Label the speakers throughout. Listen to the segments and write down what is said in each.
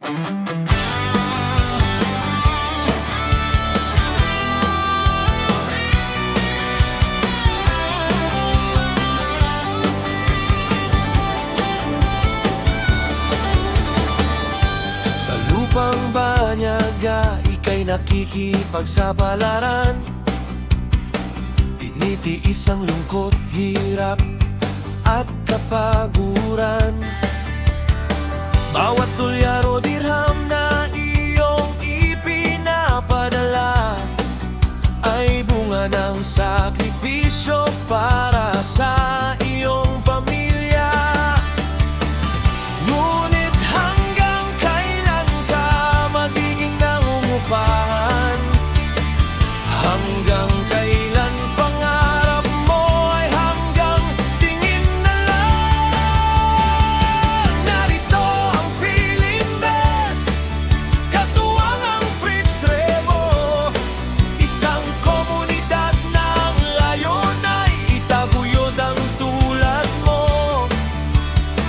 Speaker 1: Sa lupang banyaga, ika'y nakikipagsapalaran. Tinitiis ang lungkot, hirap at kapaguran. Bawat dolyar o dirham na iyong ipinapadala ay bunga ng sakripisyo para sa iyong pamilya. Ngunit hanggang kailan ka magiging nangungupahan? Hanggang kailan pangarap mo ay hanggang tingin na lang? Narito ang Feeling Best, katuwang ang Fritz Remo, isang komunidad ng layon ay itaguyod ang tulad mo.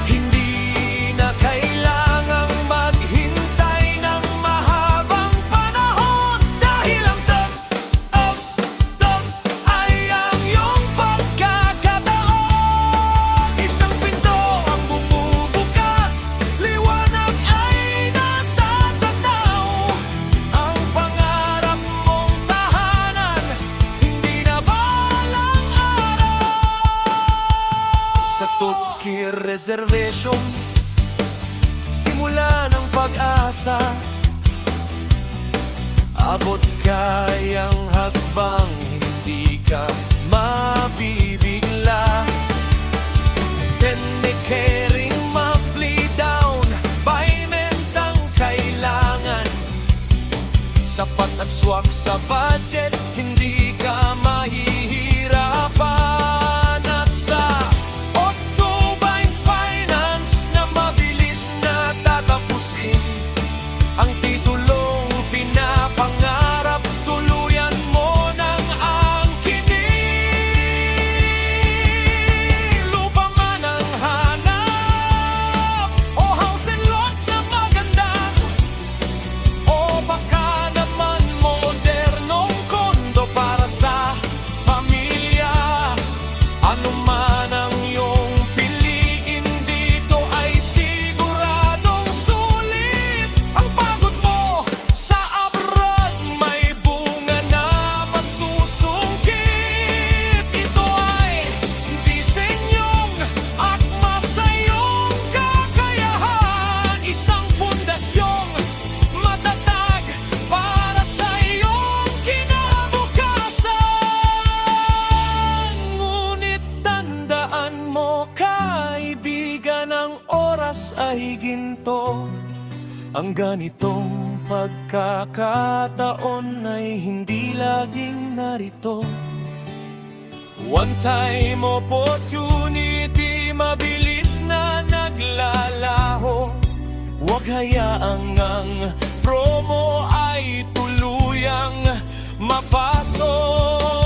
Speaker 1: Hindi na kailangang maghintay ng mahabang panahon, dahil ang ay ang iyong pagkakataon. Isang pinto ang bumubukas, liwanag ay natatanaw. Ang pangarap mong tahanan, hindi na balang araw. Sa Turkey Reservation, simula ng pag-asa. Abot kayang hakbang, hindi ka mabibigla. Tenekering monthly down payment ang kailangan. Sapat at swak sa budget, hindi ka mahihirapan. At sa October Finance na mabilis na tatapusin, ang titulong pinapangarap, tuluyan mo ng angkinin. Lupa man ang hanap, o house and lot na maganda, o baka naman modernong kondo para sa pamilya. Ano man ang iyong piliin dito ay siguradong sulit. Ang pagod mo sa abroad may bunga na masusungkit. Ito ay disenyong akma sa iyong kakayahan, isang pundasyong matatag para sa iyong kinabukasan. Ngunit tandaan mo, kaibigan, ang oras ay ginto. Ang ganitong pagkakataon ay hindi laging narito. One-time opportunity, mabilis na naglalaho. Huwag hayaang ang promo ay tuluyang mapasok.